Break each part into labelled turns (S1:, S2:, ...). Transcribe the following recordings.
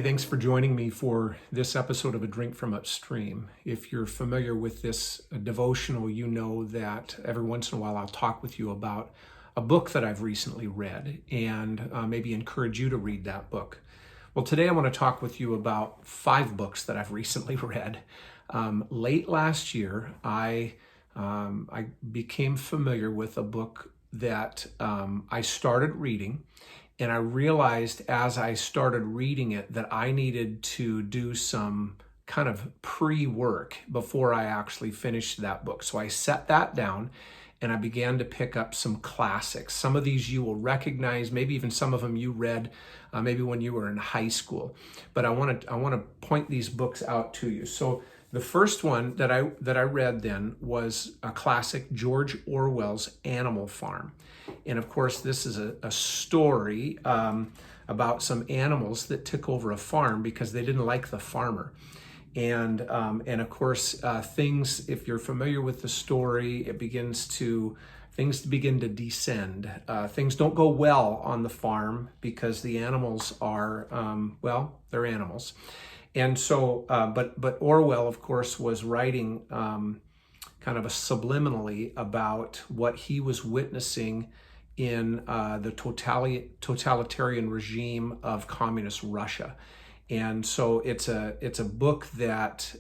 S1: thanks for joining me for this episode of A Drink from Upstream. If you're familiar with this devotional, you know that every once in a while I'll talk with you about a book that I've recently read and maybe encourage you to read that book. Well, today I want to talk with you about 5 books that I've recently read. Late last year, I became familiar with a book that I started reading. And I realized as I started reading it that I needed to do some kind of pre-work before I actually finished that book. So I set that down and I began to pick up some classics. Some of these you will recognize, maybe even some of them you read maybe when you were in high school. But I want to point these books out to you. So the first one that I read then was a classic, George Orwell's Animal Farm. And of course, this is a story about some animals that took over a farm because they didn't like the farmer. And of course, things, if you're familiar with the story, things begin to descend. Things don't go well on the farm because the animals are, they're animals. And so, but Orwell, of course, was writing kind of subliminally about what he was witnessing in the totalitarian regime of communist Russia. And so it's a book that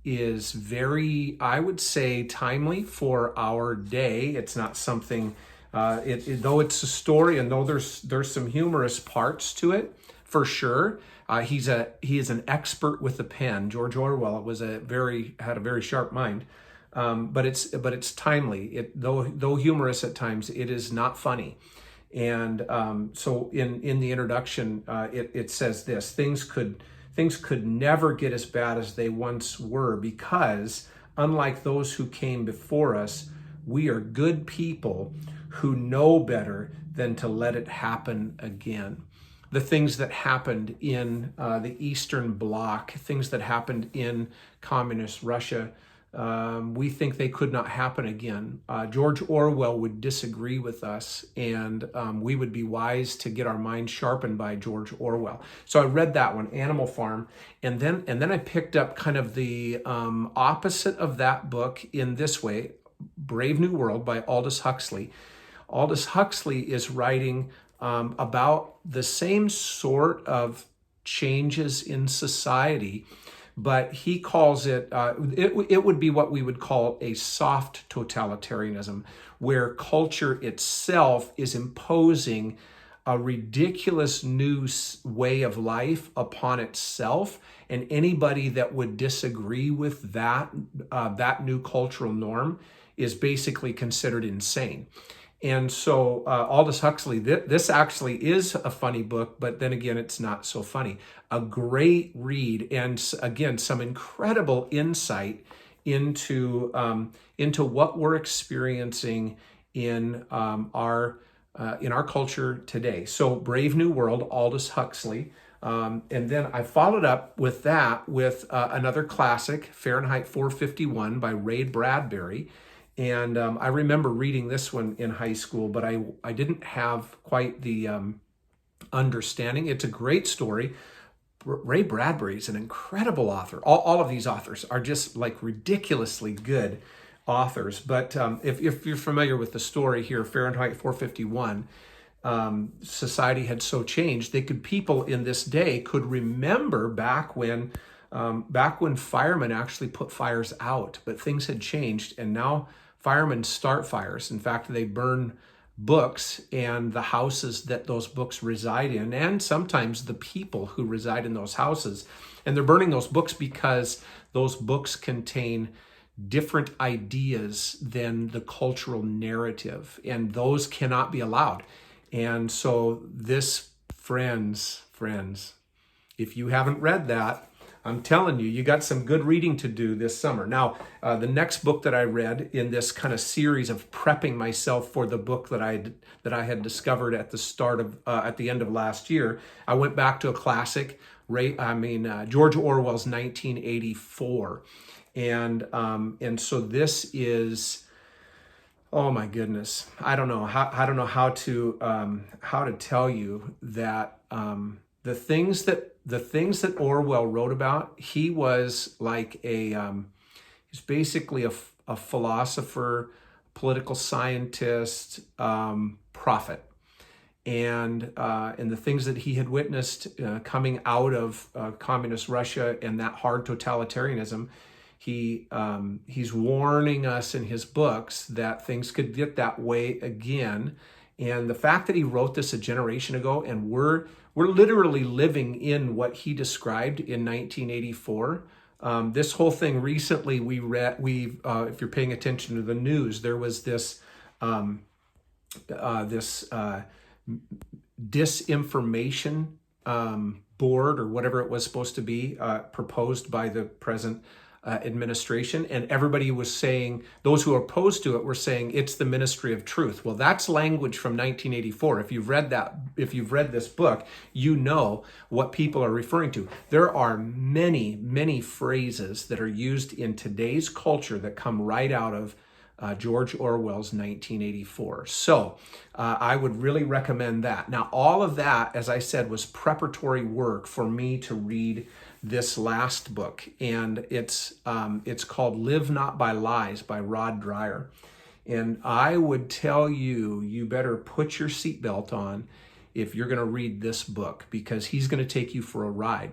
S1: is very, I would say, timely for our day. It's not something, though it's a story and though there's some humorous parts to it, for sure. He is an expert with a pen. George Orwell had a very sharp mind, but it's timely. Though humorous at times, it is not funny. And so in the introduction, it says this: things could never get as bad as they once were because, unlike those who came before us, we are good people who know better than to let it happen again. The things that happened in the Eastern Bloc, things that happened in communist Russia, we think they could not happen again. George Orwell would disagree with us, and we would be wise to get our minds sharpened by George Orwell. So I read that one, Animal Farm, and then I picked up kind of the opposite of that book in this way, Brave New World by Aldous Huxley. Aldous Huxley is writing about the same sort of changes in society, but he calls it would be what we would call a soft totalitarianism, where culture itself is imposing a ridiculous new way of life upon itself, and anybody that would disagree with that new cultural norm is basically considered insane. And so Aldous Huxley, this actually is a funny book, but then again, it's not so funny. A great read, and again, some incredible insight into what we're experiencing in our culture today. So Brave New World, Aldous Huxley. And then I followed up with that with another classic, Fahrenheit 451 by Ray Bradbury. And I remember reading this one in high school, but I didn't have quite the understanding. It's a great story. Ray Bradbury is an incredible author. All of these authors are just like ridiculously good authors. But if you're familiar with the story here, Fahrenheit 451, society had so changed. People in this day could remember back when firemen actually put fires out, but things had changed, and now firemen start fires. In fact, they burn books and the houses that those books reside in, and sometimes the people who reside in those houses. And they're burning those books because those books contain different ideas than the cultural narrative, and those cannot be allowed. And so this, friends, if you haven't read that, I'm telling you, you got some good reading to do this summer. Now, the next book that I read in this kind of series of prepping myself for the book that I had discovered at the end of last year, I went back to a classic, George Orwell's 1984, and so this is, oh my goodness, I don't know how to tell you that the things that Orwell wrote about, he was like he's basically a philosopher, political scientist, prophet. And the things that he had witnessed coming out of communist Russia and that hard totalitarianism, he's warning us in his books that things could get that way again. And the fact that he wrote this a generation ago, and we're literally living in what he described in 1984. This whole thing recently, if you're paying attention to the news, there was this disinformation board, or whatever it was supposed to be, proposed by the present administration, and everybody was saying, those who are opposed to it were saying it's the Ministry of Truth. Well, that's language from 1984. If you've read this book, you know what people are referring to. There are many phrases that are used in today's culture that come right out of George Orwell's 1984. So I would really recommend that. Now, all of that, as I said, was preparatory work for me to read this last book, and it's called Live Not by Lies by Rod Dreher. And I would tell you, you better put your seatbelt on if you're going to read this book, because he's going to take you for a ride.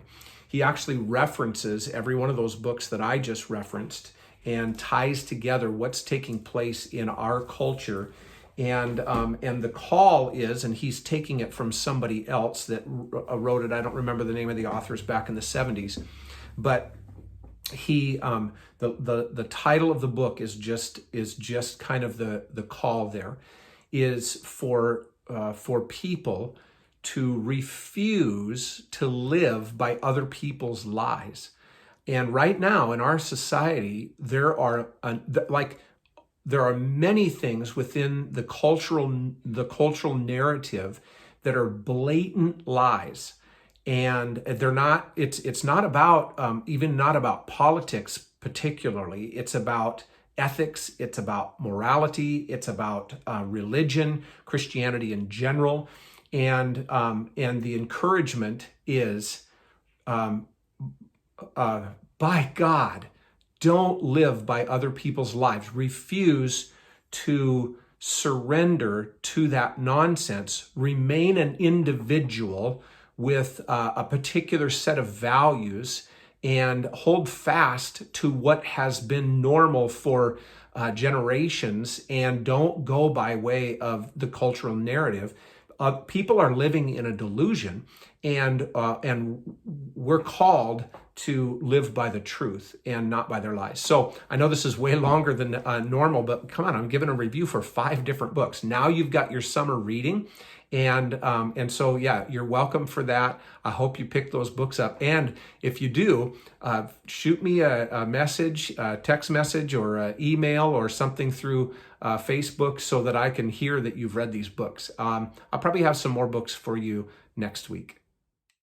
S1: He actually references every one of those books that I just referenced and ties together what's taking place in our culture. And the call is, and he's taking it from somebody else that wrote it. I don't remember the name of the authors back in the 70s, but he the title of the book is just kind of the call there is for people to refuse to live by other people's lies. And right now in our society, there are many things within the cultural narrative that are blatant lies, and they're not. It's not about even not about politics particularly. It's about ethics. It's about morality. It's about religion, Christianity in general, and the encouragement is, by God, don't live by other people's lives. Refuse to surrender to that nonsense. Remain an individual with a particular set of values and hold fast to what has been normal for generations, and don't go by way of the cultural narrative. People are living in a delusion, and we're called to live by the truth and not by their lies. So I know this is way longer than normal, but come on, I'm giving a review for 5 different books. Now you've got your summer reading, and so yeah, you're welcome for that. I hope you pick those books up, and if you do, shoot me a message, a text message, or an email, or something through Facebook, so that I can hear that you've read these books. I'll probably have some more books for you next week.